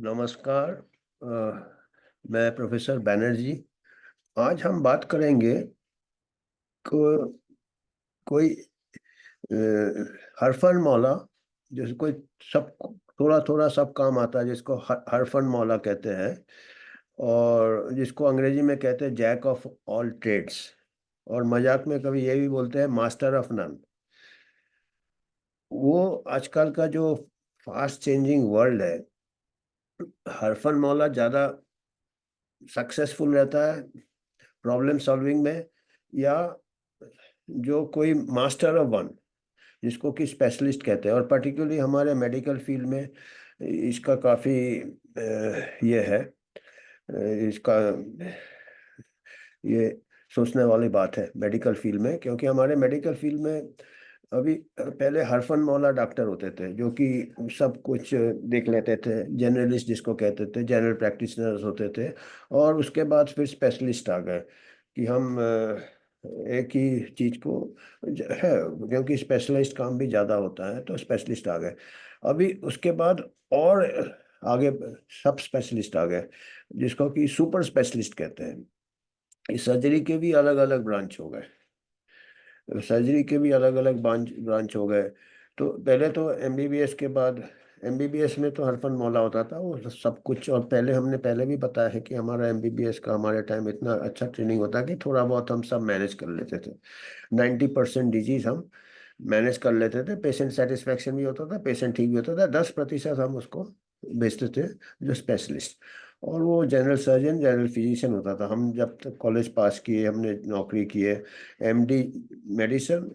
नमस्कार। मैं प्रोफेसर बैनर्जी। आज हम बात करेंगे को कोई हरफन मौला, जैसे कोई सब थोड़ा थोड़ा सब काम आता है, जिसको हरफन मौला कहते हैं, और जिसको अंग्रेजी में कहते हैं जैक ऑफ ऑल ट्रेड्स, और मजाक में कभी ये भी बोलते हैं मास्टर ऑफ नन। वो आजकल का जो फास्ट चेंजिंग वर्ल्ड है, हरफन मौला ज़्यादा सक्सेसफुल रहता है प्रॉब्लम सॉल्विंग में, या जो कोई मास्टर ऑफ वन, जिसको कि स्पेशलिस्ट कहते हैं। और पर्टिकुलरली हमारे मेडिकल फील्ड में इसका काफ़ी ये है, इसका ये सोचने वाली बात है मेडिकल फील्ड में, क्योंकि हमारे मेडिकल फील्ड में अभी पहले हरफन मौला डॉक्टर होते थे जो कि सब कुछ देख लेते थे, जनरलिस्ट जिसको कहते थे, जनरल प्रैक्टिशनर्स होते थे। और उसके बाद फिर स्पेशलिस्ट आ गए कि हम एक ही चीज को है, क्योंकि स्पेशलाइज्ड काम भी ज़्यादा होता है तो स्पेशलिस्ट आ गए। अभी उसके बाद और आगे सब स्पेशलिस्ट आ गए, जिसको कि सुपर स्पेशलिस्ट कहते हैं। इस सर्जरी के भी अलग अलग ब्रांच हो गए, सर्जरी के भी अलग अलग ब्रांच ब्रांच हो गए। तो पहले तो एमबीबीएस के बाद, एमबीबीएस में तो हरफन मौला होता था वो सब कुछ। और पहले हमने पहले भी बताया है कि हमारा एमबीबीएस का हमारे टाइम इतना अच्छा ट्रेनिंग होता कि थोड़ा बहुत हम सब मैनेज कर लेते थे। 90% डिजीज हम मैनेज कर लेते थे, पेशेंट सेटिस्फेक्शन भी होता था, पेशेंट ठीक भी होता था। 10% हम उसको भेजते थे जो स्पेशलिस्ट, और वो जनरल सर्जन जनरल फिजिशियन होता था। हम जब तक कॉलेज पास किए, हमने नौकरी किए, MD medicine,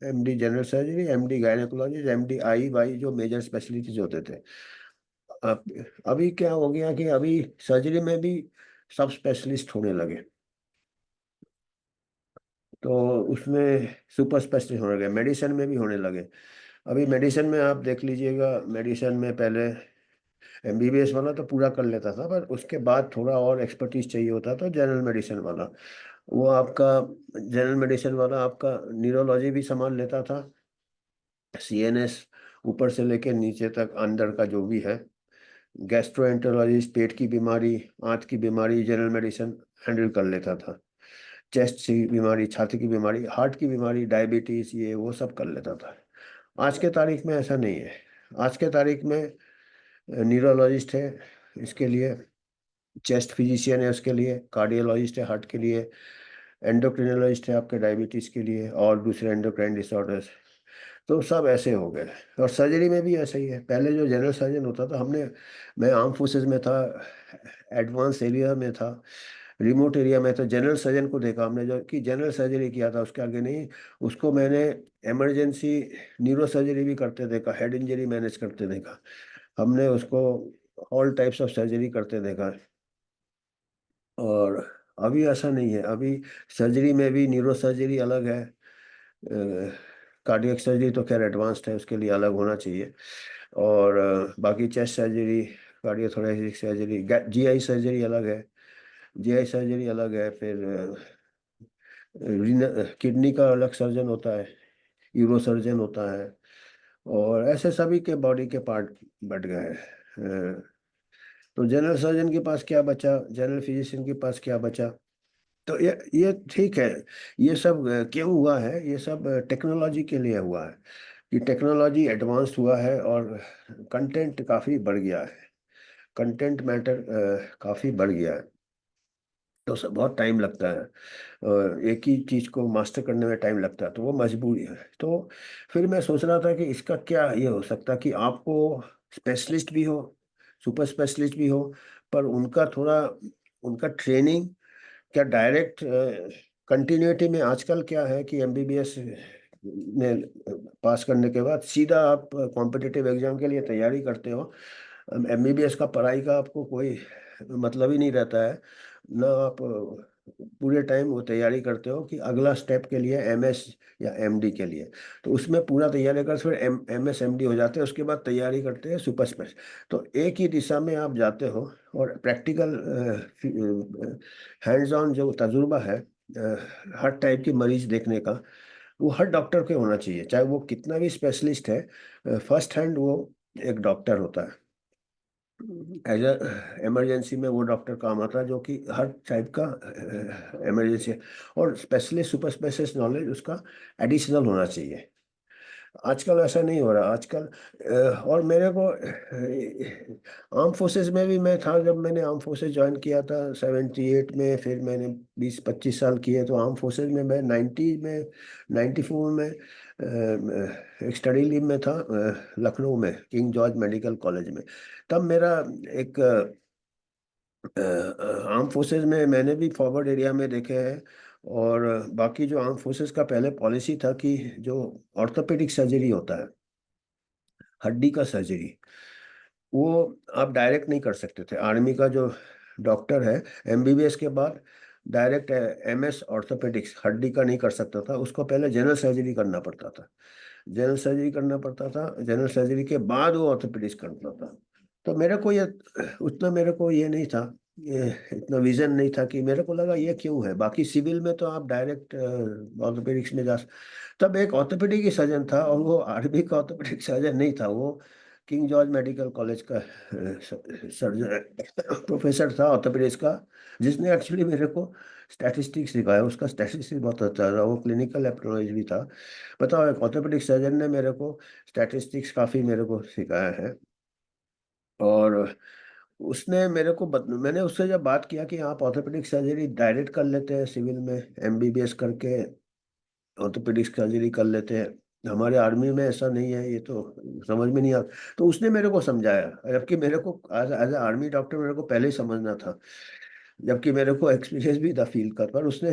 MD general surgery, MD gynaecology, MD eye वाई, जो मेजर स्पेशलिटीज होते थे। अब अभी क्या हो गया कि अभी सर्जरी में भी सब स्पेशलिस्ट होने लगे, तो उसमें सुपर स्पेशलिस्ट होने लगे, मेडिसिन में भी होने लगे। अभी मेडिसिन में आप देख लीजिएगा, मेडिसिन में पहले एमबीबीएस वाला तो पूरा कर लेता था, पर उसके बाद थोड़ा और एक्सपर्टीज चाहिए होता था जनरल मेडिसिन वाला। वो आपका जनरल मेडिसिन वाला आपका न्यूरोलॉजी भी संभाल लेता था, सीएनएस ऊपर से लेकर नीचे तक अंदर का जो भी है, गैस्ट्रोएंटरोलॉजिस्ट पेट की बीमारी, आंत की बीमारी, जनरल मेडिसिन हैंडल कर लेता था। चेस्ट की बीमारी, छाती की बीमारी, हार्ट की बीमारी, डायबिटीज, ये वो सब कर लेता था। आज के तारीख में ऐसा नहीं है। आज के तारीख में न्यूरोलॉजिस्ट है इसके लिए, चेस्ट फिजिशियन है उसके लिए, कार्डियोलॉजिस्ट है हार्ट के लिए, एंडोक्रिनोलॉजिस्ट है आपके डायबिटीज के लिए, और दूसरे एंडोक्राइन डिसऑर्डर्स। तो सब ऐसे हो गए। और सर्जरी में भी ऐसा ही है। पहले जो जनरल सर्जन होता था, मैं आर्म फोर्सेज में था, एडवांस एरिया में था, रिमोट एरिया में, तो जनरल सर्जन को देखा हमने जो कि जनरल सर्जरी किया था, उसके आगे नहीं। उसको मैंने इमरजेंसी न्यूरो सर्जरी भी करते देखा, हेड इंजरी मैनेज करते देखा, हमने उसको ऑल टाइप्स ऑफ सर्जरी करते देखा। और अभी ऐसा नहीं है। अभी सर्जरी में भी न्यूरो सर्जरी अलग है, कार्डियक सर्जरी तो खैर एडवांस्ड है, उसके लिए अलग होना चाहिए। और बाकी chest surgery, cardiothoracic surgery, GI surgery अलग है, जीआई सर्जरी अलग है। फिर किडनी का अलग सर्जन होता है, यूरो सर्जन होता है, और ऐसे सभी के बॉडी के पार्ट बढ़ गए हैं। तो जनरल सर्जन के पास क्या बचा, जनरल फिजिशियन के पास क्या बचा। तो ये ठीक है। ये सब क्यों हुआ है, ये सब टेक्नोलॉजी के लिए हुआ है, कि टेक्नोलॉजी एडवांस हुआ है और कंटेंट काफ़ी बढ़ गया है, कंटेंट मैटर काफ़ी बढ़ गया है। तो सब बहुत टाइम लगता है, एक ही चीज़ को मास्टर करने में टाइम लगता है, तो वो मजबूरी है। तो फिर मैं सोच रहा था कि इसका क्या ये हो सकता है कि आपको स्पेशलिस्ट भी हो, सुपर स्पेशलिस्ट भी हो, पर उनका थोड़ा, उनका ट्रेनिंग क्या डायरेक्ट कंटिन्यूटी में। आजकल क्या है कि एमबीबीएस में पास करने के बाद सीधा आप कॉम्पिटिटिव एग्जाम के लिए तैयारी करते हो। एमबीबीएस का पढ़ाई का आपको कोई मतलब ही नहीं रहता है ना। आप पूरे टाइम वो तैयारी करते हो कि अगला स्टेप के लिए एमएस या एमडी के लिए, तो उसमें पूरा तैयारी कर फिर एमएस एमडी हो जाते हैं, उसके बाद तैयारी करते हैं सुपर स्पेश। तो एक ही दिशा में आप जाते हो। और प्रैक्टिकल हैंड्स ऑन जो तजुर्बा है हर टाइप की मरीज देखने का, वो हर डॉक्टर के होना चाहिए, चाहे वो कितना भी स्पेशलिस्ट है। फर्स्ट हैंड वो एक डॉक्टर होता है। एज अ इमरजेंसी में वो डॉक्टर काम आता है जो कि हर टाइप का इमरजेंसी, और स्पेशलिस्ट सुपर स्पेशलिस्ट नॉलेज उसका एडिशनल होना चाहिए। आजकल ऐसा नहीं हो रहा आजकल। और मेरे को आर्म फोर्सेस में भी मैं था, जब मैंने आर्म फोर्सेस ज्वाइन किया था 78 में, फिर मैंने 20-25 साल किए, तो आर्म फोर्सेस में मैं 94 में एक स्टडी लीव में था, लखनऊ में किंग जॉर्ज मेडिकल कॉलेज में। तब मेरा एक आर्म फोर्सेस में मैंने भी फॉरवर्ड एरिया में देखे हैं। और बाकी जो आर्म फोर्सेस का पहले पॉलिसी था कि जो ऑर्थोपेडिक सर्जरी होता है, हड्डी का सर्जरी, वो आप डायरेक्ट नहीं कर सकते थे। आर्मी का जो डॉक्टर है एमबीबीएस के बाद डायरेक्ट एमएस ऑर्थोपेडिक्स हड्डी का नहीं कर सकता था, उसको पहले जनरल सर्जरी करना पड़ता था। जनरल सर्जरी करना पड़ता था, जनरल सर्जरी के बाद वो ऑर्थोपेडिक्स करता था। तो मेरे को ये उतना मेरे को ये नहीं था, ये इतना विजन नहीं था, कि मेरे को लगा ये क्यों है, बाकी सिविल में तो आप डायरेक्ट ऑर्थोपेडिक्स में जा। तब एक ऑर्थोपेडिक ही सर्जन था, और वो आर्मी का ऑर्थोपेडिक सर्जन नहीं था, वो किंग जॉर्ज मेडिकल कॉलेज का सर्जन प्रोफेसर था ऑर्थोपेडिक्स का, जिसने एक्चुअली मेरे को स्टैटिस्टिक्स सिखाया। उसका स्टैटिस्टिक्स बहुत अच्छा था, वो क्लिनिकल एप्रोलॉजी भी था। बताओ, एक ऑर्थोपेडिक सर्जन ने मेरे को स्टैटिस्टिक्स काफ़ी मेरे को सिखाया है। और उसने मेरे को मैंने उससे जब बात किया कि आप ऑर्थोपेडिक सर्जरी डायरेक्ट कर लेते हैं सिविल में, एमबीबीएस करके ऑर्थोपेडिक सर्जरी कर लेते हैं, हमारे आर्मी में ऐसा नहीं है, ये तो समझ में नहीं आता। तो उसने मेरे को समझाया, जबकि मेरे को एज एज आर्मी डॉक्टर मेरे को पहले ही समझना था, जबकि मेरे को एक्सपीरियंस भी था फील्ड का। पर उसने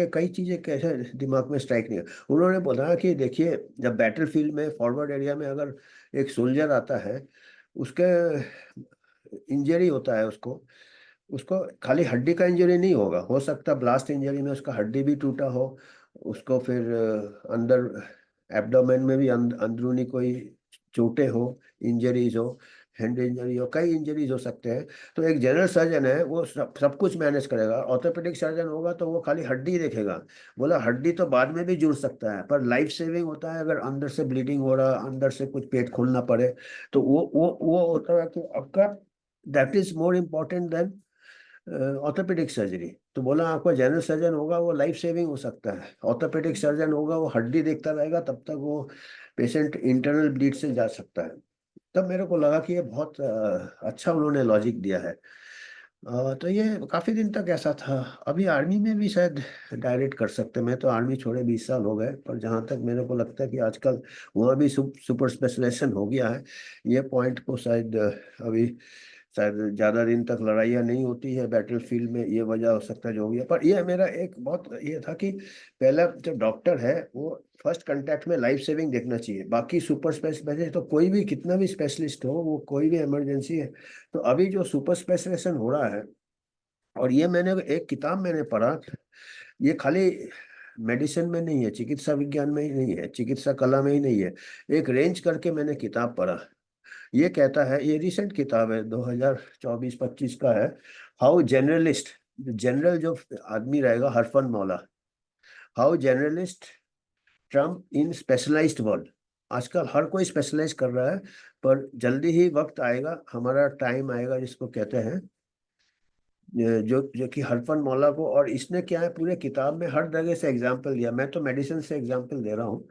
कई चीज़ें कैसे दिमाग में स्ट्राइक नहीं है। उन्होंने बोला कि देखिए, जब बैटल फील्ड में फॉरवर्ड एरिया में अगर एक सोल्जर आता है, उसके इंजरी होता है, उसको उसको खाली हड्डी का इंजरी नहीं होगा, हो सकता ब्लास्ट इंजरी में उसका हड्डी भी टूटा हो, उसको फिर अंदर एब्डोमेन में भी अंदरूनी कोई चोटें हो, इंजरीज हो, हैंड इंजरी हो, कई इंजरीज हो सकते हैं। तो एक जनरल सर्जन है, वो सब कुछ मैनेज करेगा। ऑर्थोपेडिक सर्जन होगा तो वो खाली हड्डी देखेगा। बोला हड्डी तो बाद में भी जुड़ सकता है, पर लाइफ सेविंग होता है अगर अंदर से ब्लीडिंग हो रहा, अंदर से कुछ पेट खोलना पड़े, तो वो होता है कि आपका that is more important then orthopaedic surgery. तो बोला आपका जनरल सर्जन होगा वो लाइफ सेविंग हो सकता है, ऑर्थोपेडिक सर्जन होगा वो हड्डी देखता रहेगा, तब तक वो पेशेंट इंटरनल ब्लीड से जा सकता है। तब मेरे को लगा कि ये बहुत अच्छा उन्होंने लॉजिक दिया है। तो ये काफ़ी दिन तक ऐसा था। अभी आर्मी में भी शायद डायरेक्ट कर सकते, मैं तो आर्मी छोड़े 20 साल हो गए, पर जहाँ तक मेरे को लगता है कि आजकल वहाँ भी सुपर स्पेशलाइजेशन हो गया है। ये पॉइंट को शायद अभी शायद ज़्यादा दिन तक लड़ाइयाँ नहीं होती है बैटल फील्ड में, ये वजह हो सकता है जो भी है। पर ये मेरा एक बहुत ये था कि पहला जो डॉक्टर है वो फर्स्ट कांटेक्ट में लाइफ सेविंग देखना चाहिए। बाकी सुपर स्पेशलिस्ट तो कोई भी कितना भी स्पेशलिस्ट हो, वो कोई भी इमरजेंसी है। तो अभी जो सुपर स्पेशलाइजेशन हो रहा है, और ये मैंने एक किताब मैंने पढ़ा, ये खाली मेडिसिन में नहीं है, चिकित्सा विज्ञान में ही नहीं है, चिकित्सा कला में ही नहीं है, एक रेंज करके मैंने किताब पढ़ा। ये कहता है, ये रिसेंट किताब है 2024-25 का है, हाउ जनरलिस्ट, जनरल जो आदमी रहेगा हरफन मौला, how generalist trump in specialised world. आजकल हर कोई स्पेशलाइज कर रहा है, पर जल्दी ही वक्त आएगा, हमारा टाइम आएगा जिसको कहते हैं, जो जो कि हरफन मौला को। और इसने क्या है, पूरे किताब में हर जगह से एग्जाम्पल दिया, मैं तो मेडिसिन से एग्जाम्पल दे रहा हूँ,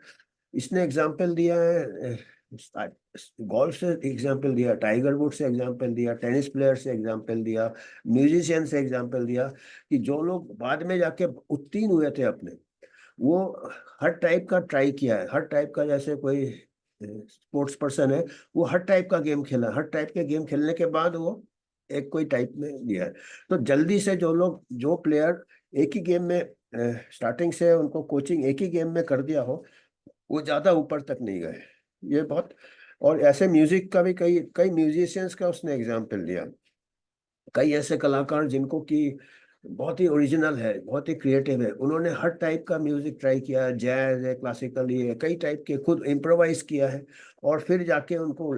इसने एग्जाम्पल दिया है गोल्फ से एग्जाम्पल दिया, टाइगर वुड से एग्जाम्पल दिया, टेनिस प्लेयर से एग्जाम्पल दिया, म्यूजिशियन से एग्जाम्पल दिया, कि जो लोग बाद में जाके उत्तीर्ण हुए थे अपने, वो हर टाइप का ट्राई किया है, हर टाइप का, जैसे कोई स्पोर्ट्स पर्सन है, वो हर टाइप का गेम खेला, हर टाइप के गेम खेलने के बाद वो एक कोई टाइप में दिया है। तो जल्दी से जो लोग, जो प्लेयर एक ही गेम में स्टार्टिंग से उनको कोचिंग एक ही गेम में कर दिया हो, वो ज्यादा ऊपर तक नहीं गए। ये बहुत, और ऐसे म्यूजिक का भी कई कई म्यूजिशियंस का उसने एग्जाम्पल दिया, कई ऐसे कलाकार जिनको कि बहुत ही ओरिजिनल है, बहुत ही क्रिएटिव है, उन्होंने हर टाइप का म्यूजिक ट्राई किया है, जैज है, क्लासिकल है, कई टाइप के खुद इम्प्रोवाइज किया है, और फिर जाके उनको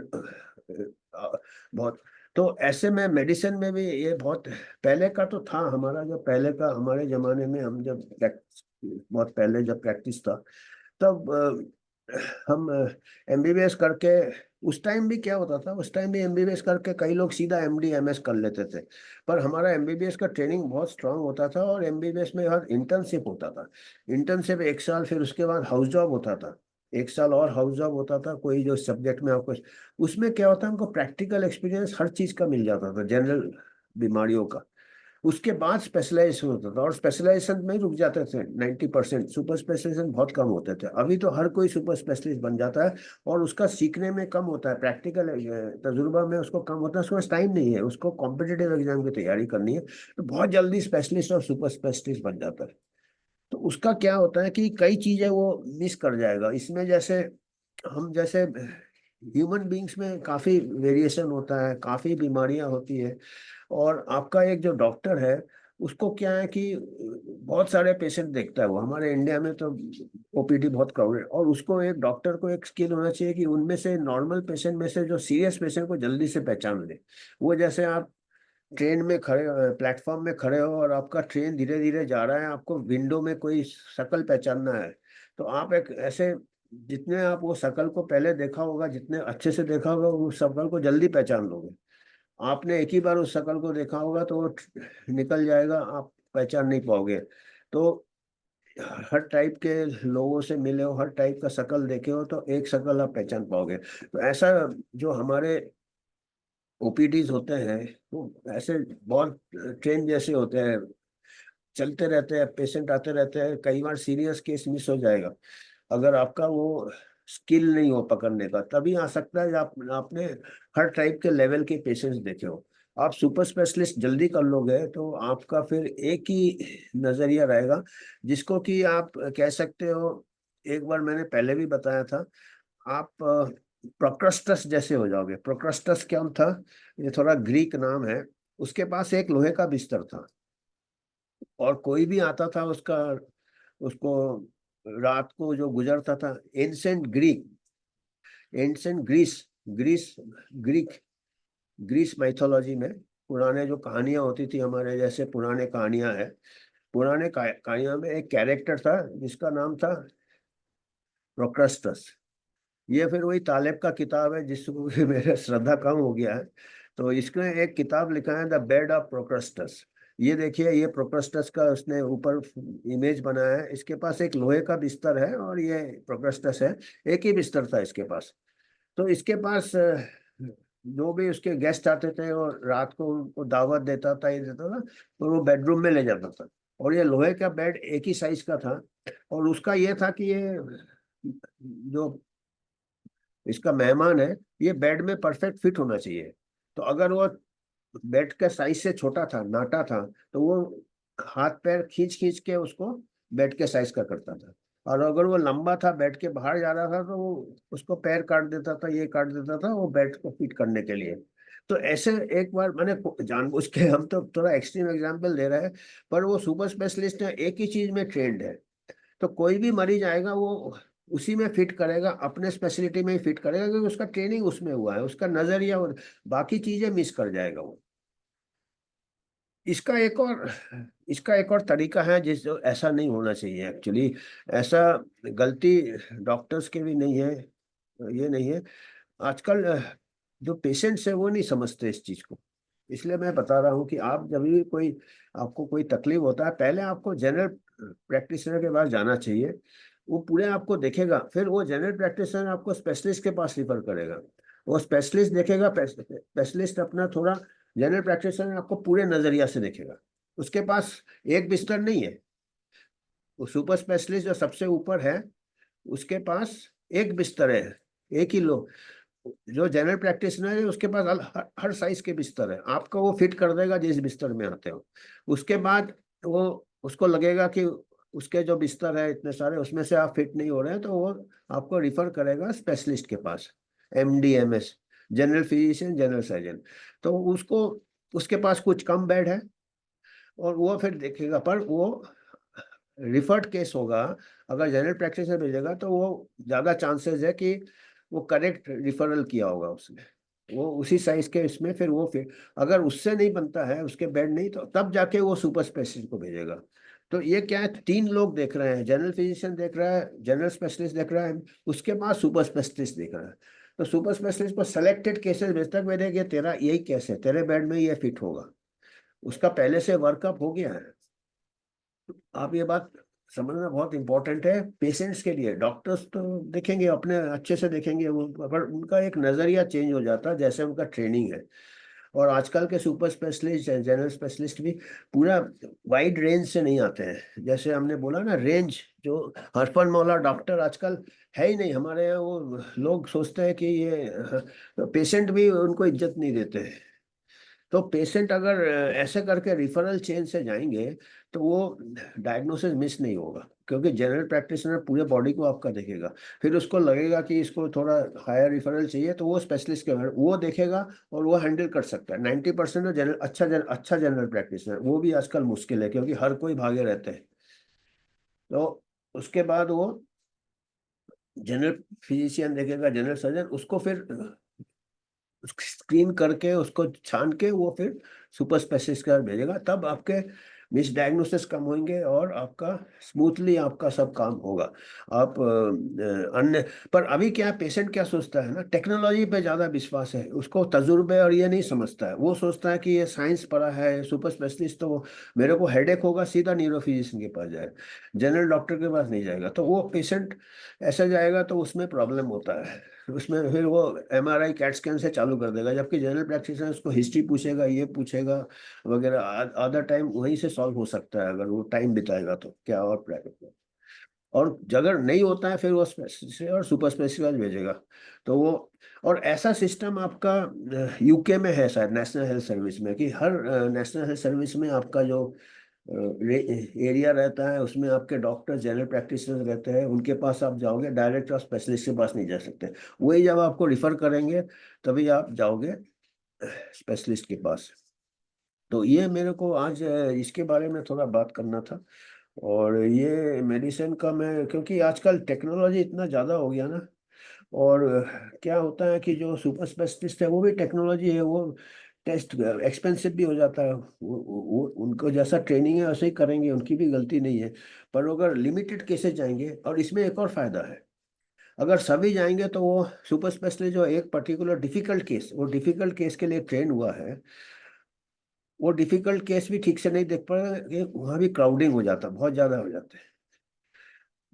बहुत। तो ऐसे में मेडिसिन में भी ये बहुत पहले का तो था, हमारा जो पहले का, हमारे जमाने में हम जब बहुत पहले जब प्रैक्टिस था, तब हम एमबीबीएस करके उस टाइम भी क्या होता था, उस टाइम भी एमबीबीएस करके कई लोग सीधा एमडी एमएस कर लेते थे। पर हमारा एमबीबीएस का ट्रेनिंग बहुत स्ट्रांग होता था, और एमबीबीएस में हर इंटर्नशिप होता था। इंटर्नशिप 1 साल, फिर उसके बाद हाउस जॉब होता था। 1 साल और हाउस जॉब होता था, कोई जो सब्जेक्ट में आपको, उसमें क्या होता है, हमको प्रैक्टिकल एक्सपीरियंस हर चीज का मिल जाता था, जनरल बीमारियों का। उसके बाद स्पेशलाइजेशन होता था, और स्पेशलाइजेशन में ही रुक जाते थे 90%। सुपर स्पेशलाइजेशन बहुत कम होते थे। अभी तो हर कोई सुपर स्पेशलिस्ट बन जाता है, और उसका सीखने में कम होता है, प्रैक्टिकल तजुर्बा में उसको कम होता है, उसके पास टाइम नहीं है, उसको कॉम्पिटेटिव एग्जाम की तैयारी करनी है, तो बहुत जल्दी स्पेशलिस्ट और सुपर स्पेशलिस्ट बन जाता है। तो उसका क्या होता है कि कई चीजें वो मिस कर जाएगा इसमें। जैसे हम जैसे ह्यूमन बींग्स में काफी वेरिएशन होता है, काफी बीमारियां होती है। और आपका एक जो डॉक्टर है, उसको क्या है कि बहुत सारे पेशेंट देखता है वो। हमारे इंडिया में तो ओपीडी बहुत क्राउडेड, और उसको, एक डॉक्टर को एक स्किल होना चाहिए कि उनमें से नॉर्मल पेशेंट में से जो सीरियस पेशेंट को जल्दी से पहचान ले। वो जैसे आप ट्रेन में खड़े, प्लेटफॉर्म में खड़े हो, और आपका ट्रेन धीरे धीरे जा रहा है, आपको विंडो में कोई शक्ल पहचानना है, तो आप एक ऐसे, जितने आप वो शक्ल को पहले देखा होगा, जितने अच्छे से देखा होगा, उस शक्ल को जल्दी पहचान लोगे। आपने एक ही बार उस शक्ल को देखा होगा तो वो निकल जाएगा, आप पहचान नहीं पाओगे। तो हर टाइप के लोगों से मिले हो, हर टाइप का शक्ल देखे हो, तो एक शक्ल आप पहचान पाओगे। तो ऐसा जो हमारे ओपीडीज होते हैं, वो ऐसे बहुत ट्रेन जैसे होते हैं, चलते रहते हैं, पेशेंट आते रहते हैं, कई बार सीरियस केस मिस हो जाएगा। अगर आपका वो स्किल नहीं हो पकड़ने का, तभी आ सकता है आपने हर टाइप के लेवल के पेशेंट्स देखे हो। आप सुपर स्पेशलिस्ट जल्दी कर लोगे तो आपका फिर एक ही नजरिया रहेगा, जिसको कि आप कह सकते हो, एक बार मैंने पहले भी बताया था, आप प्रोक्रस्टस जैसे हो जाओगे। प्रोक्रस्टस क्या था, ये थोड़ा ग्रीक नाम है। उसके पास एक लोहे का बिस्तर था, और कोई भी आता था उसका, उसको रात को जो गुजरता था, ancient Greek, ancient Greece, Greece, Greek, Greece mythology में पुराने जो कहानियां होती थी हमारे, जैसे पुराने कहानियां हैं, पुराने कहानियों में एक कैरेक्टर था जिसका नाम था प्रोक्रस्टस। ये फिर वही तालेब का किताब है, जिसको कि मेरा श्रद्धा कम हो गया है। तो इसमें एक किताब लिखा है, द बेड ऑफ प्रोक्रस्टस। ये देखिए, ये प्रोक्रस्टस का उसने ऊपर इमेज बनाया है। इसके पास एक लोहे का बिस्तर है, और ये प्रोक्रस्टस है। एक ही बिस्तर था इसके पास। तो इसके पास जो भी उसके गेस्ट आते थे, और रात को उनको दावत देता था, ये देता था, तो वो बेडरूम में ले जाता था। और ये लोहे का बेड एक ही साइज का था। और उसका ये था कि ये जो इसका मेहमान है, ये बेड में परफेक्ट फिट होना चाहिए। तो अगर वो बेड के साइज से छोटा था, नाटा था, तो वो हाथ पैर खींच खींच के उसको बेड के साइज का करता था। और अगर वो लंबा था, बेड के बाहर जा रहा था, तो वो उसको पैर काट देता था, ये काट देता था, वो बेड को फिट करने के लिए। तो ऐसे एक बार मैंने जानबूझ के, हम तो थोड़ा एक्सट्रीम एग्जांपल दे रहे हैं, पर वो सुपर स्पेशलिस्ट है, एक ही चीज में ट्रेंड है। तो कोई भी मरीज आएगा, वो उसी में फिट करेगा, अपने स्पेशलिटी में ही फिट करेगा, क्योंकि उसका ट्रेनिंग उसमें हुआ है, उसका नजरिया, और बाकी चीजें मिस कर जाएगा वो। इसका एक और इसका एक और तरीका है, जिस जो ऐसा नहीं होना चाहिए एक्चुअली। ऐसा गलती डॉक्टर्स के भी नहीं है, ये नहीं है। आजकल जो पेशेंट्स है वो नहीं समझते इस चीज को। इसलिए मैं बता रहा हूँ कि आप जब भी कोई, आपको कोई तकलीफ होता है, पहले आपको जनरल प्रैक्टिशनर के पास जाना चाहिए। वो पूरे आपको देखेगा, फिर वो जनरल प्रैक्टिशनर आपको स्पेशलिस्ट के पास रिफर करेगा। वो स्पेशलिस्ट देखेगा, स्पेशलिस्ट अपना थोड़ा, जनरल प्रैक्टिशनर आपको पूरे नजरिया से देखेगा। उसके पास एक बिस्तर नहीं है। वो सुपर स्पेशलिस्ट जो सबसे ऊपर है, उसके पास एक बिस्तर है, एक ही लो। जो जनरल प्रैक्टिशनर है, उसके पास हर साइज के बिस्तर है, आपको वो फिट कर देगा जिस बिस्तर में आते हो। उसके बाद वो, उसको लगेगा कि उसके जो बिस्तर है इतने सारे, उसमें से आप फिट नहीं हो रहे हैं, तो वो आपको रिफर करेगा स्पेशलिस्ट के पास, MD MS, general physician, general surgeon. तो उसको, उसके पास कुछ कम बेड है, और वो फिर देखेगा, पर वो रिफर्ड केस होगा। अगर जनरल प्रैक्टिशनर भेजेगा, तो वो ज्यादा चांसेस है कि वो करेक्ट रिफरल किया होगा उसने, वो उसी साइज के इसमें, फिर वो, फिर अगर उससे नहीं बनता है, उसके बेड नहीं, तो तब जाके वो सुपर स्पेशलिस्ट को भेजेगा। तो ये क्या है, 3 लोग देख रहे हैं, जनरल फिजिशियन देख रहा है, जनरल स्पेशलिस्ट देख रहा है, उसके बाद सुपर स्पेशलिस्ट देख रहा है। तो सुपर स्पेशलिस्ट पर सेलेक्टेड केसेस भेजता है, मेरे कि तेरा यही केस है, तेरे बेड में ये फिट होगा, उसका पहले से वर्कअप हो गया है। आप ये बात समझना बहुत इंपॉर्टेंट है पेशेंट्स के लिए। डॉक्टर्स तो देखेंगे अपने अच्छे से देखेंगे वो, पर उनका एक नज़रिया चेंज हो जाता है जैसे उनका ट्रेनिंग है। और आजकल के सुपर स्पेशलिस्ट जनरल स्पेशलिस्ट भी पूरा वाइड रेंज से नहीं आते हैं, जैसे हमने बोला ना रेंज, जो हरफन मौला डॉक्टर आजकल है ही नहीं हमारे यहाँ। वो लोग सोचते हैं कि ये पेशेंट भी उनको इज्जत नहीं देते हैं। तो पेशेंट अगर ऐसे करके रिफरल चेन से जाएंगे तो वो डायग्नोसिस मिस नहीं होगा, क्योंकि जनरल प्रैक्टिशनर पूरे बॉडी को आपका देखेगा। फिर उसको लगेगा कि इसको थोड़ा हायर रिफरल चाहिए तो वो स्पेशलिस्ट के वो देखेगा और वो हैंडल कर सकता है। 90% जनरल अच्छा जनरल प्रैक्टिशनर वो भी आजकल मुश्किल है, क्योंकि हर कोई भागे रहते हैं। तो उसके बाद वो जनरल फिजिशियन देखेगा, जनरल सर्जन, उसको फिर स्क्रीन करके उसको छान के वो फिर सुपर स्पेशलिस्ट का भेजेगा, तब आपके मिस डायग्नोसिस कम होंगे और आपका स्मूथली आपका सब काम होगा। आप अन्य पर अभी क्या पेशेंट क्या सोचता है ना, टेक्नोलॉजी पे ज़्यादा विश्वास है उसको, तजुर्बे और ये नहीं समझता है। वो सोचता है कि ये साइंस पढ़ा है सुपर स्पेशलिस्ट, तो मेरे को हेडेक होगा सीधा न्यूरो फिजिशियन के पास जाएगा, जनरल डॉक्टर के पास नहीं जाएगा। तो वो पेशेंट ऐसा जाएगा तो उसमें प्रॉब्लम होता है, उसमें फिर वो एमआरआई कैट स्कैन से चालू कर देगा, जबकि जनरल प्रैक्टिशनर उसको हिस्ट्री पूछेगा, ये पूछेगा वगैरह। आधा टाइम वहीं से सॉल्व हो सकता है अगर वो टाइम बिताएगा तो, क्या और प्रैक्टिस। और अगर नहीं होता है फिर वो स्पेशलिस्ट और सुपर स्पेशलिस्ट भेजेगा। तो वो और ऐसा सिस्टम आपका यूके में है शायद, नेशनल हेल्थ सर्विस में, कि हर नेशनल हेल्थ सर्विस में आपका जो एरिया रहता है उसमें आपके डॉक्टर जनरल प्रैक्टिशनर रहते हैं, उनके पास आप जाओगे, डायरेक्ट आप स्पेशलिस्ट के पास नहीं जा सकते। वही जब आपको रिफर करेंगे तभी आप जाओगे स्पेशलिस्ट के पास। तो ये मेरे को आज इसके बारे में थोड़ा बात करना था। और ये मेडिसिन का मैं, क्योंकि आजकल टेक्नोलॉजी इतना ज़्यादा हो गया ना, और क्या होता है कि जो सुपर स्पेशलिस्ट है वो भी टेक्नोलॉजी है, वो टेस्ट एक्सपेंसिव भी हो जाता है। वो उनको जैसा ट्रेनिंग है वैसे ही करेंगे, उनकी भी गलती नहीं है। पर अगर लिमिटेड केसेस जाएंगे, और इसमें एक और फायदा है, अगर सभी जाएंगे तो वो सुपर स्पेशलिस्ट जो एक पर्टिकुलर डिफिकल्ट केस, वो डिफिकल्ट केस के लिए ट्रेन हुआ है, वो डिफिकल्ट केस भी ठीक से नहीं देख पाएगा, वहाँ भी क्राउडिंग हो जाता है, बहुत ज़्यादा हो जाता है,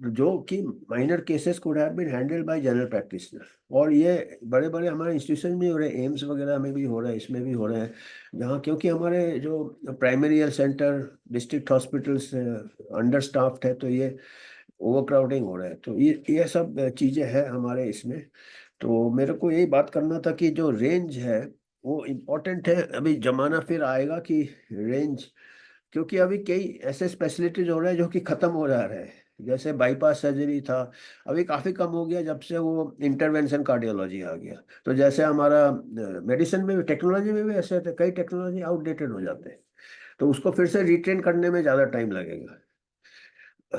जो कि minor cases could have been handled by general practitioner. और ये बड़े बड़े हमारे इंस्टीट्यूशन में हो रहे हैं, एम्स वगैरह में भी हो रहा है, इसमें भी हो रहे हैं, जहाँ क्योंकि हमारे जो primary health centre district hospitals under staffed है, तो ये ओवर क्राउडिंग हो रहा है। तो ये सब चीज़ें हैं हमारे इसमें। तो मेरे को यही बात करना था कि जो रेंज है वो इम्पोर्टेंट है। अभी जमाना फिर आएगा कि रेंज, क्योंकि अभी कई ऐसे स्पेशलिटीज हो रहे हैं जो कि खत्म हो जा रहे हैं, जैसे बाईपास सर्जरी था, अभी काफी कम हो गया जब से वो इंटरवेंशन कार्डियोलॉजी आ गया। तो जैसे हमारा मेडिसिन में भी, टेक्नोलॉजी में भी ऐसे थे, कई टेक्नोलॉजी आउटडेटेड हो जाते हैं, तो उसको फिर से रिट्रेन करने में ज्यादा टाइम लगेगा।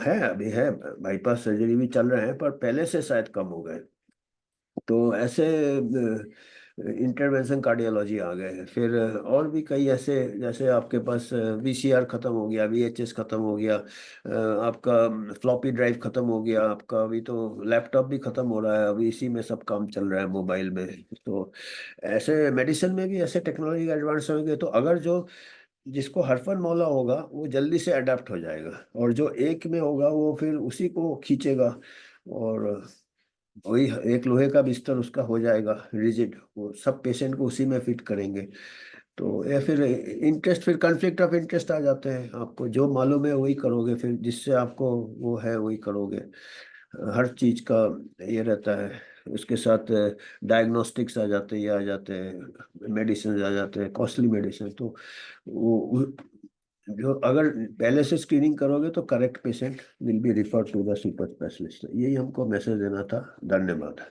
है अभी है, बाईपास सर्जरी भी चल रहे हैं, पर पहले से शायद कम हो गए। तो ऐसे इंटरवेंशन कार्डियोलॉजी आ गए हैं। फिर और भी कई ऐसे, जैसे आपके पास वीसीआर खत्म हो गया, वीएचएस खत्म हो गया, आपका फ्लॉपी ड्राइव खत्म हो गया, आपका अभी तो लैपटॉप भी खत्म हो रहा है, अभी इसी में सब काम चल रहा है मोबाइल में। तो ऐसे मेडिसिन में भी ऐसे टेक्नोलॉजी एडवांस हो गए, तो अगर जो जिसको हरफन मौला होगा वो जल्दी से अडेप्ट हो जाएगा, और जो एक में होगा वो फिर उसी को खींचेगा, और वही एक लोहे का बिस्तर उसका हो जाएगा रिजिड, वो सब पेशेंट को उसी में फिट करेंगे। तो या फिर इंटरेस्ट, फिर कॉन्फ्लिक्ट ऑफ इंटरेस्ट आ जाते हैं, आपको जो मालूम है वही करोगे, फिर जिससे आपको वो है वही करोगे। हर चीज का ये रहता है, उसके साथ डायग्नोस्टिक्स आ जाते हैं, ये आ जाते हैं, मेडिसिन आ जाते हैं, कॉस्टली मेडिसिन। तो वो जो अगर पहले से स्क्रीनिंग करोगे तो correct patient will be referred to the super specialist. यही हमको मैसेज देना था। धन्यवाद।